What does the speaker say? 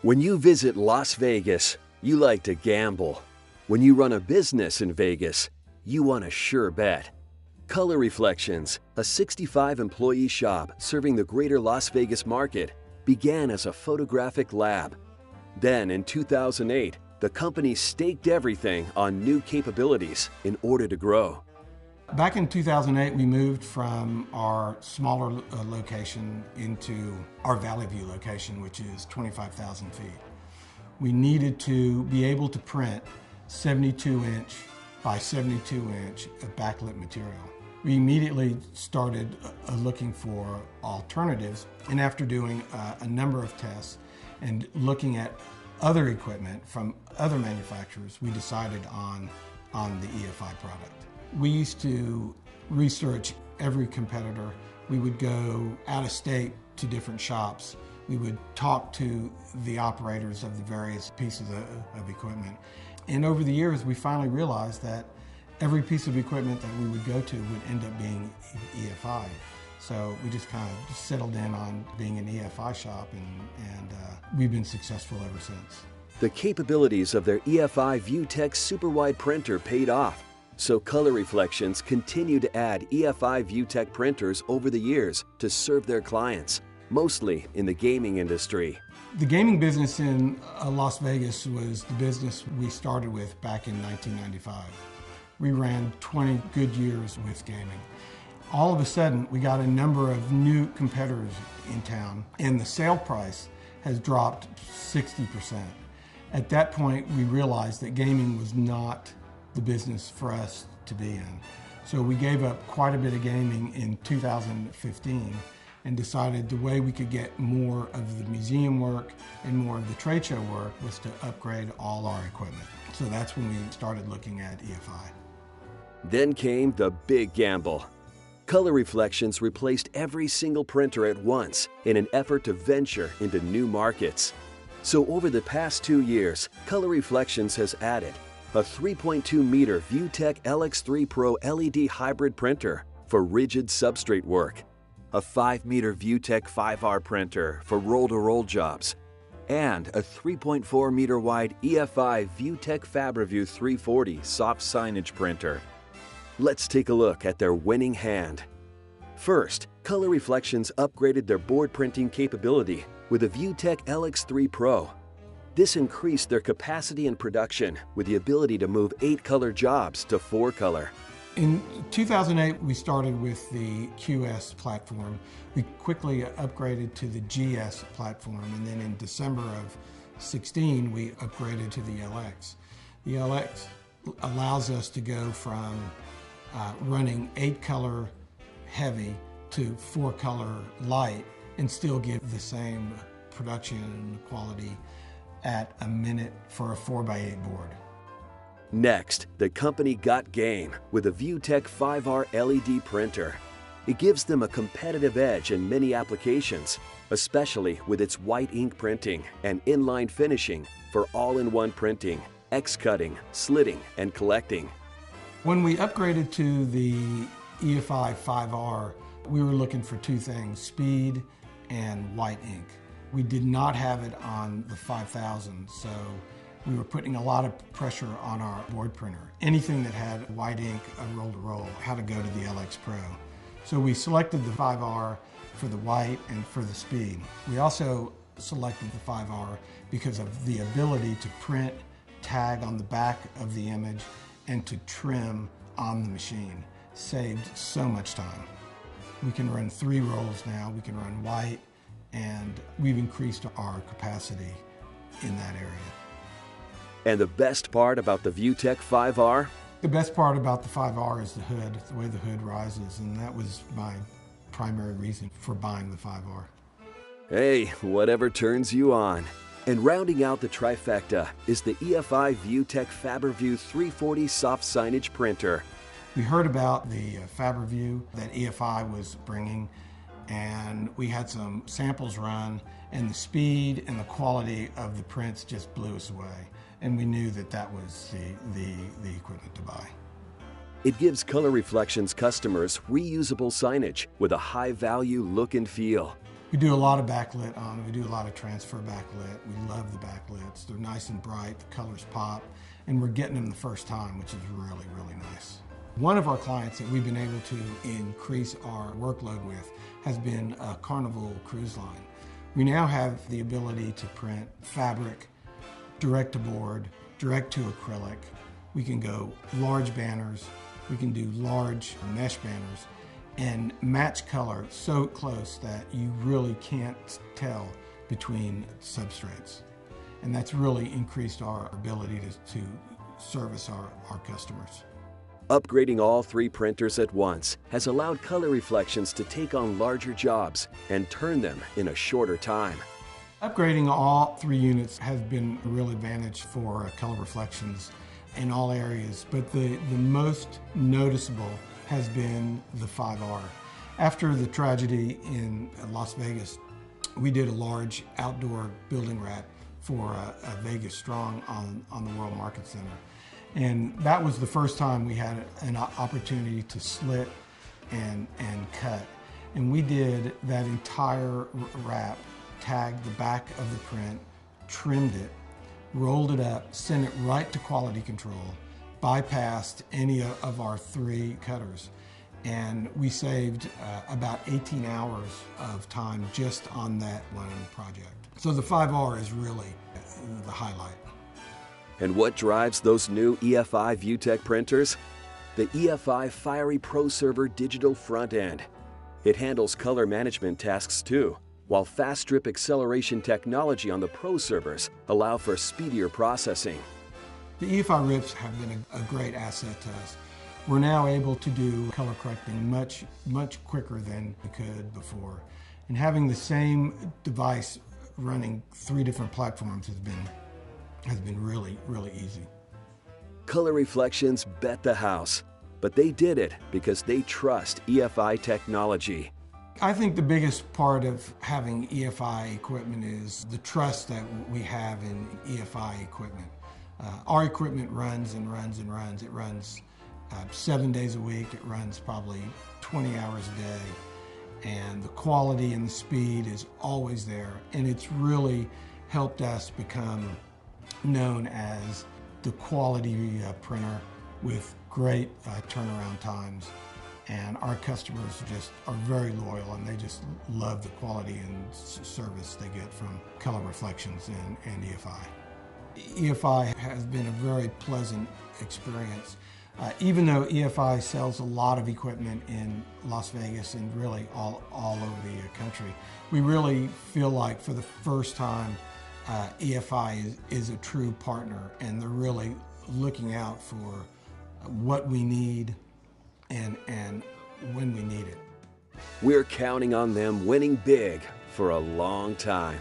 When you visit Las Vegas, you like to gamble. When you run a business in Vegas, you want a sure bet. Color Reflections, a 65-employee shop serving the greater Las Vegas market, began as a photographic lab. Then, in 2008, the company staked everything on new capabilities in order to grow. Back in 2008, we moved from our smaller location into our Valley View location, which is 25,000 feet. We needed to be able to print 72-inch by 72-inch of backlit material. We immediately started looking for alternatives, and after doing a number of tests and looking at other equipment from other manufacturers, we decided on the EFI product. We used to research every competitor. We would go out of state to different shops. We would talk to the operators of the various pieces of equipment. And over the years, we finally realized that every piece of equipment that we would go to would end up being EFI. So we just kind of settled in on being an EFI shop, and we've been successful ever since. The capabilities of their EFI VUTEk super wide printer paid off. So Color Reflections continue to add EFI VUTEk printers over the years to serve their clients, mostly in the gaming industry. The gaming business in Las Vegas was the business we started with back in 1995. We ran 20 good years with gaming. All of a sudden, we got a number of new competitors in town, and the sale price has dropped 60%. At that point, we realized that gaming was not the business for us to be in. So we gave up quite a bit of gaming in 2015 and decided the way we could get more of the museum work and more of the trade show work was to upgrade all our equipment. So that's when we started looking at EFI. Then came the big gamble. Color Reflections replaced every single printer at once in an effort to venture into new markets. So over the past 2 years, Color Reflections has added a 3.2-meter VUTEk LX3 Pro LED hybrid printer for rigid substrate work, a 5-meter VUTEk 5R printer for roll-to-roll jobs, and a 3.4-meter wide EFI VUTEk FabriView 340 soft signage printer. Let's take a look at their winning hand. First, Color Reflections upgraded their board printing capability with a VUTEk LX3 Pro. This increased their capacity and production with the ability to move 8-color jobs to 4-color. In 2008, we started with the QS platform. We quickly upgraded to the GS platform, and then in December of 16, we upgraded to the LX. The LX allows us to go from running 8-color heavy to 4-color light and still give the same production and quality at a minute for a 4x8 board. Next, the company got game with a VUTEk 5R LED printer. It gives them a competitive edge in many applications, especially with its white ink printing and inline finishing for all-in-one printing, X-cutting, slitting, and collecting. When we upgraded to the EFI 5R, we were looking for 2 things, speed and white ink. We did not have it on the 5000, so we were putting a lot of pressure on our board printer. Anything that had white ink, a roll-to-roll, had to go to the LX Pro. So we selected the 5R for the white and for the speed. We also selected the 5R because of the ability to print, tag on the back of the image, and to trim on the machine. Saved so much time. We can run 3 rolls now, we can run white, and we've increased our capacity in that area. And the best part about the VUTEk 5R? The best part about the 5R is the hood, the way the hood rises, and that was my primary reason for buying the 5R. Hey, whatever turns you on. And rounding out the trifecta is the EFI VUTEk FabriView 340 soft signage printer. We heard about the FabriView that EFI was bringing, and we had some samples run, and the speed and the quality of the prints just blew us away. And we knew that that was the equipment to buy. It gives Color Reflections customers reusable signage with a high-value look and feel. We do a lot of backlit on them. We do a lot of transfer backlit. We love the backlits. They're nice and bright, the colors pop, and we're getting them the first time, which is really, really nice. One of our clients that we've been able to increase our workload with has been a Carnival cruise line. We now have the ability to print fabric, direct to board, direct to acrylic. We can go large banners, we can do large mesh banners, and match color so close that you really can't tell between substrates. And that's really increased our ability to service our customers. Upgrading all 3 printers at once has allowed Color Reflections to take on larger jobs and turn them in a shorter time. Upgrading all 3 units has been a real advantage for Color Reflections in all areas, but the most noticeable has been the 5R. After the tragedy in Las Vegas, we did a large outdoor building wrap for a Vegas Strong on the World Market Center. And that was the first time we had an opportunity to slit and cut. And we did that entire wrap, tagged the back of the print, trimmed it, rolled it up, sent it right to quality control, bypassed any of our 3 cutters. And we saved about 18 hours of time just on that one project. So the 5R is really the highlight. And what drives those new EFI VUTEk printers? The EFI Fiery Pro Server digital front end. It handles color management tasks too, while fast strip acceleration technology on the Pro servers allow for speedier processing. The EFI rips have been a great asset to us. We're now able to do color correcting much quicker than we could before. And having the same device running 3 different platforms has been really, really easy. Color Reflections bet the house, but they did it because they trust EFI technology. I think the biggest part of having EFI equipment is the trust that we have in EFI equipment. Our equipment runs and runs and runs. It runs 7 days a week. It runs probably 20 hours a day. And the quality and the speed is always there. And it's really helped us become known as the quality printer with great turnaround times. And our customers just are very loyal, and they just love the quality and service they get from Color Reflections and EFI. EFI has been a very pleasant experience. Even though EFI sells a lot of equipment in Las Vegas and really all over the country, we really feel like for the first time EFI is a true partner, and they're really looking out for what we need and when we need it. We're counting on them winning big for a long time.